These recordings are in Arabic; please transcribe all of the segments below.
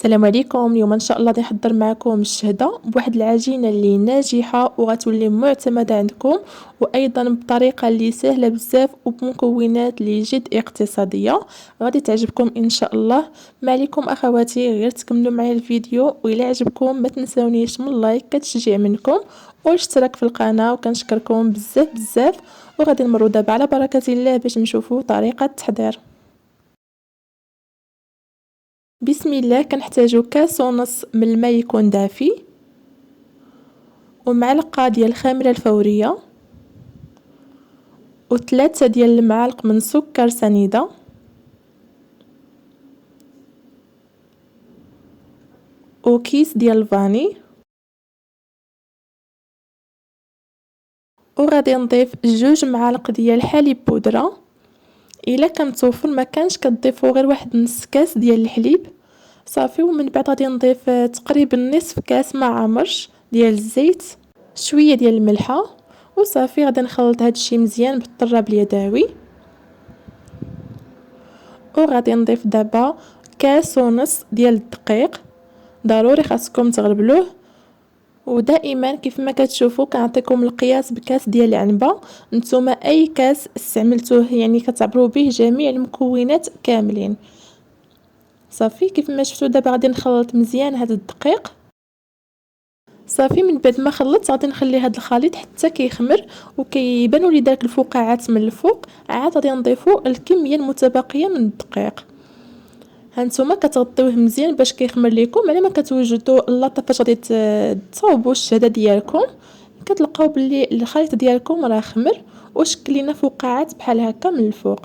السلام عليكم. اليوم ان شاء الله غادي نحضر معكم الشهده بواحد العجينه اللي ناجحه وغتولي معتمده عندكم، وايضا بطريقه اللي سهله بزاف وبمكونات اللي جد اقتصاديه. غادي تعجبكم ان شاء الله. ما عليكم اخواتي غير تكملوا معايا الفيديو، والى عجبكم ما تنسونيش من لايك كتشجيع منكم والاشتراك في القناه، وكنشكركم بزاف بزاف. وغادي نمروا دابا على بركه الله باش نشوفوا طريقه التحضير. بسم الله. كنحتاجو كاس ونص من الماء يكون دافي، ومعلقه ديال الخميره الفوريه، وثلاثه ديال المعالق من سكر سنيده، وكيس ديال الفاني. وغادي نضيف 2 معالق ديال الحليب بودره. الا كان متوفر ما كانش كتضيفوا غير واحد نص كاس ديال الحليب صافي. ومن بعد غادي نضيف تقريبا نصف كاس مع عمرش ديال الزيت، شويه ديال الملحه، وصافي. غادي نخلط هادشي مزيان بالطراب اليدوي. وغادي نضيف دابا كاس ونص ديال الدقيق، ضروري خاصكم تغربلوه. ودائما كيف ما كتشوفوا كنعطيكم القياس بكاس ديال العنبه، نتوما اي كاس استعملتوه يعني كتعبروا به جميع المكونات كاملين. صافي كيف ما شفتوا دابا غادي نخلط مزيان هذا الدقيق صافي. من بعد ما خلطت غادي نخلي هذا الخليط حتى كيخمر وكيبانوا لي داك الفقاعات من الفوق. عاد غادي نضيفوا الكميه المتبقيه من الدقيق. هانتوما كتغطيوه مزيان باش كيخمر لكم. على ما كتوجدوا اللاطه فاش غادي تصاوبوا الشهده ديالكم كتلقاو باللي الخليط ديالكم راه خمر وشكل لينا فقاعات بحال هكا من الفوق.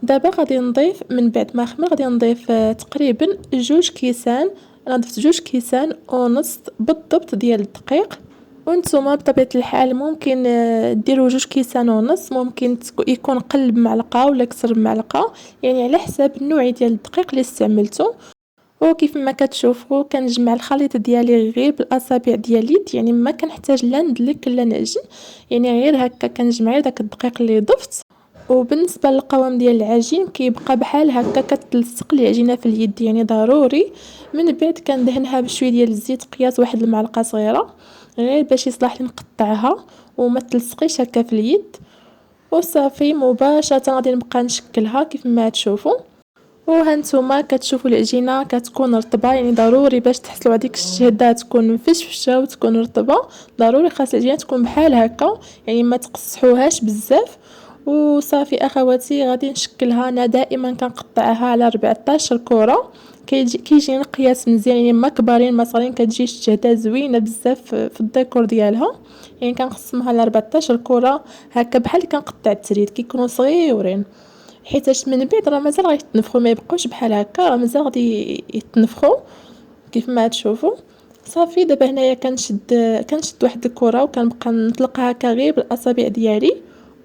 دابا غادي نضيف من بعد ما خمر غادي نضيف تقريبا 2 كيسان. انا ضفت 2 كيسان ونص بالضبط ديال الدقيق. وانتم بطبيعه الحال ممكن ديروا 2 كيسان ونص، ممكن يكون قل بمعلقه ولا كسر بمعلقه، يعني على حساب النوع ديال الدقيق اللي استعملته. وكيف ما كتشوفوا كنجمع الخليط ديالي غير بالاصابع ديال اليد، يعني ما كنحتاج لا ندلك لا نعجن، يعني غير هكا كنجمع غير داك الدقيق اللي ضفت. وبالنسبه للقوام ديال العجين كيبقى بحال هكا كتلصق العجينه في اليد، يعني ضروري. من بعد كندهنها بشويه ديال الزيت قياس واحد المعلقه صغيره غير باش يصلح لي نقطعها وما تلصقيش هكا في اليد. وصافي مباشره غادي نبقى نشكلها كيف ما تشوفوا. وهانتوما كتشوفوا العجينه كتكون رطبه، يعني ضروري باش تحصلوا على ديك الشهده تكون مفشفشه وتكون رطبه. ضروري خاص العجينه تكون بحال هكا، يعني ما تقصحوهاش بزاف. وصافي اخواتي غادي نشكلها. انا دائما كنقطعها على 14 كره، كيجيني قياس مزيان، يعني ما كبارين ما صغارين، كتجي الشهده زوينه بزاف في الديكور ديالها. يعني كنقسمها على 14 كره هكا بحال كنقطع التريد، كيكونوا صغيورين حيتاش من بعد راه مازال غيتنفخوا، ما يبقوش بحال هكا، راه مازال غادي يتنفخوا كيف ما تشوفوا. صافي دابا هنايا كنشد واحد الكره وكنبقى نطلقها هكا غير بالاصابع ديالي.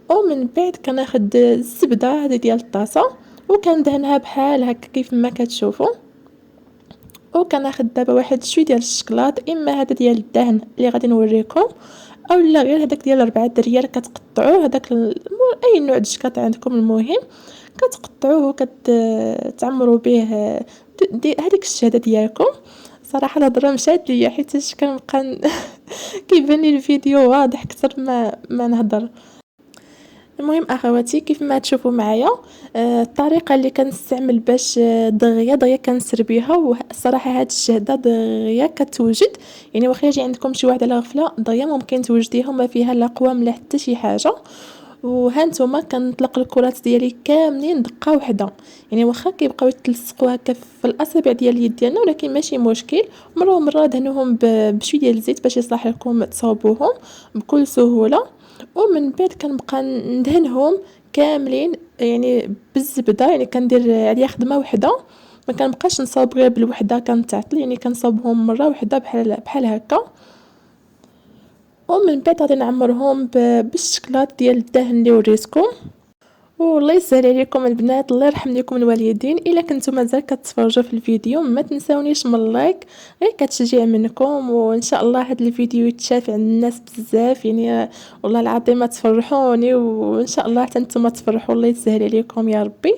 ومن بعد كناخذ الزبده هذه ديال الطاسه وكندهنها بحال هكا كيف ما كتشوفوا. وكناخذ دابا واحد شويه ديال الشكلاط، اما هذا ديال الدهن اللي غادي نوريكم او لا غير هذاك ديال 4 دريال كتقطعوه. هذاك اي نوع الشكلاط عندكم المهم كتقطعوه وكتعمروا به هذيك الشهاده ديالكم. صراحه الهضره مشات ليا حيت كنبقى كيبان لي الفيديو واضح اكثر ما نهضر. المهم اخواتي كيف ما تشوفوا معايا الطريقه اللي كنستعمل باش دغيا دغيا كنسر بها. والصراحه هاد الشهده دغيا كتوجد، يعني واخا يجي عندكم شي واحد على غفله دغيا ممكن توجديها وما فيها لا قوام لا حتى شي حاجه. وهانتوما كنطلق الكرات ديالي كاملين دقه واحده، يعني واخا كيبقاو يتلصقوا هكا في الاصابع ديال اليد ديالنا ولكن ماشي مشكل. مره دهنوهم بشويه ديال الزيت باش يصلح لكم تصاوبوهم بكل سهوله. ومن بعد كنبقى ندهنهم كاملين يعني بالزبده، يعني كندير عليها خدمه وحده، ما كنبقاش نصاوب غير بالوحده كنتعطل، يعني كنصاوبهم مره واحده بحال هكا. ومن بعد غادي نعمرهم بالشكلاط ديال الدهن اللي وريتكم. والله يسهل عليكم البنات، الله يرحم لكم الوالدين. الا كنتم مازال كتفرجوا في الفيديو ما تنساونيش من اللايك، غير كتشجيع منكم. وان شاء الله هذا الفيديو يتشاف عند الناس بزاف، يعني والله العظيم تفرحوني، وان شاء الله حتى نتوما تفرحوا. الله يسهل عليكم يا ربي.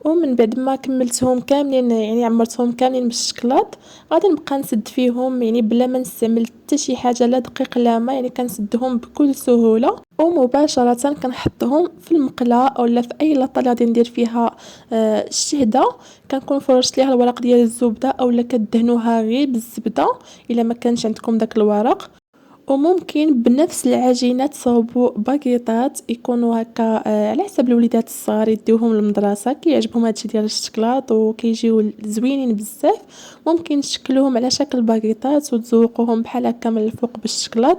ومن بعد ما كملتهم كاملين يعني عمرتهم كاملين بالشكلاط، غادي نبقى نسد فيهم يعني بلا ما نستعمل حتى شي حاجه لا دقيق لا ما، يعني كنسدهم بكل سهوله ومباشره كنحطهم في المقله اولا في اي لاطه اللي غادي ندير فيها الشهده. كنكون فرشت ليها الورق ديال الزبده اولا كدهنوها غير بالزبده الا ما كانش عندكم داك الورق. وممكن بنفس العجينه تصاوبوا باكيطات يكونوا هكا على حسب الوليدات الصغار يديوهم للمدرسه كيعجبهم هادشي ديال الشكلاط وكيجيو زوينين بزاف. ممكن تشكلوهم على شكل باكيطات وتزوقوهم بحال هكا من الفوق بالشكلاط.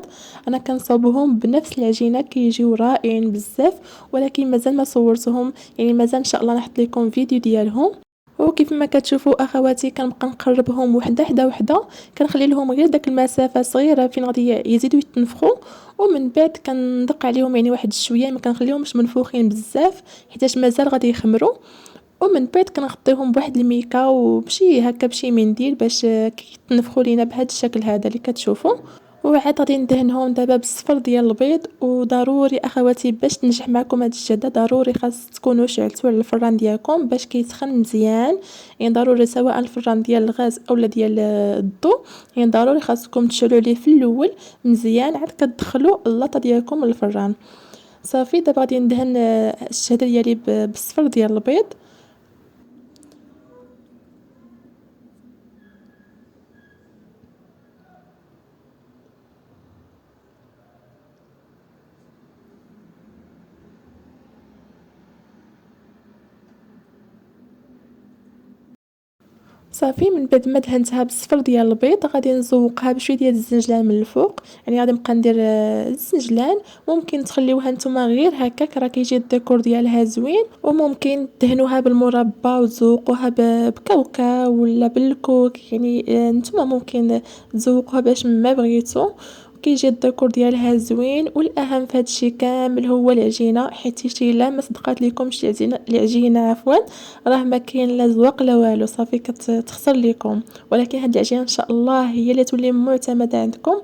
انا كنصاوبهم بنفس العجينه كيجيو رائعين بزاف، ولكن مازال ما صورتهم يعني مازال ان شاء الله نحط لكم فيديو ديالهم. وكيف ما كتشوفوا اخواتي كنبقى نقربهم وحده حدا وحده، كنخلي لهم غير داك المسافه صغيره فين غادي يزيدوا يتنفخوا، ومن بعد كندق عليهم يعني واحد شويه، ما كنخليهمش منفوخين بزاف حيت مازال غادي يخمروا. ومن بعد كنغطيهم بواحد الميكا وبشي هكا بشي منديل باش كيتنفخوا لينا بهذا الشكل هذا اللي كتشوفوا. وعاد غادي ندهنهم دابا بالصفر ديال البيض. وضروري اخواتي باش تنجح معكم هاد الشهده ضروري خاص تكونوا شعلتوا على الفران ديالكم باش كيسخن مزيان. يعني ضروري سواء الفران ديال الغاز اولا ديال الضو، يعني ضروري خاصكم تشعلوا عليه في الاول مزيان عاد كتدخلوا اللاطه ديالكم للفران. صافي دابا غادي ندهن الشهده ديالي بالصفر ديال البيض. صافي من بعد ما دهنتها بالصفر ديال البيض غادي نزوقها بشويه ديال الزنجلان من الفوق، يعني غادي نبقى ندير الزنجلان. ممكن تخليوها نتوما غير هكاك راه كيجي الديكور ديالها زوين، وممكن تدهنوها بالمربى وتزوقوها بكاوكاو ولا بالكوك، يعني نتوما ممكن تزوقوها باش ما بغيتو. كيجي الديكور ديالها زوين، والاهم في هادشي كامل هو العجينه، حيت شي لا ما صدقات ليكمش العجينه عفوا راه ما كاين لا زواق لا والو، صافي كتخسر ليكم. ولكن هاد العجينه ان شاء الله هي اللي تولي معتمده عندكم.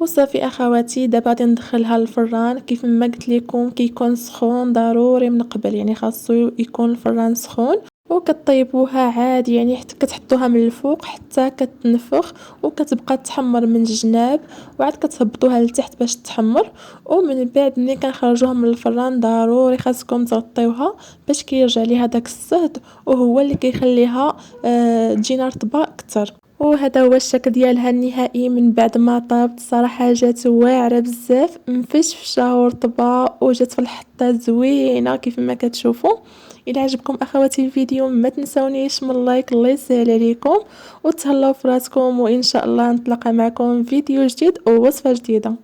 وصافي اخواتي دابا غادي ندخلها للفران كيف ما قلت لكم كيكون سخون ضروري من قبل، يعني خاصو يكون الفران سخون. وكطيبوها عادي يعني حتى كتحطوها من الفوق حتى كتنفخ وكتبقى تحمر من الجناب، وعاد كتهبطوها لتحت باش تحمر. ومن بعد ملي كنخرجوها من الفران ضروري خاصكم تغطيوها باش كيرجع ليها داك الصهد، وهو اللي كيخليها تجينا رطبه اكثر. وهذا هو الشكل ديالها النهائي من بعد ما طابت. صراحه جات واعره بزاف مفشفشه ورطبه وجات في الحطه زوينه كيف ما كتشوفوا. الى عجبكم اخواتي الفيديو ما تنسونيش من اللايك الله يسهل عليكم، وتهلاو فراسكم، وان شاء الله نتلاقى معكم فيديو جديد ووصفه جديده.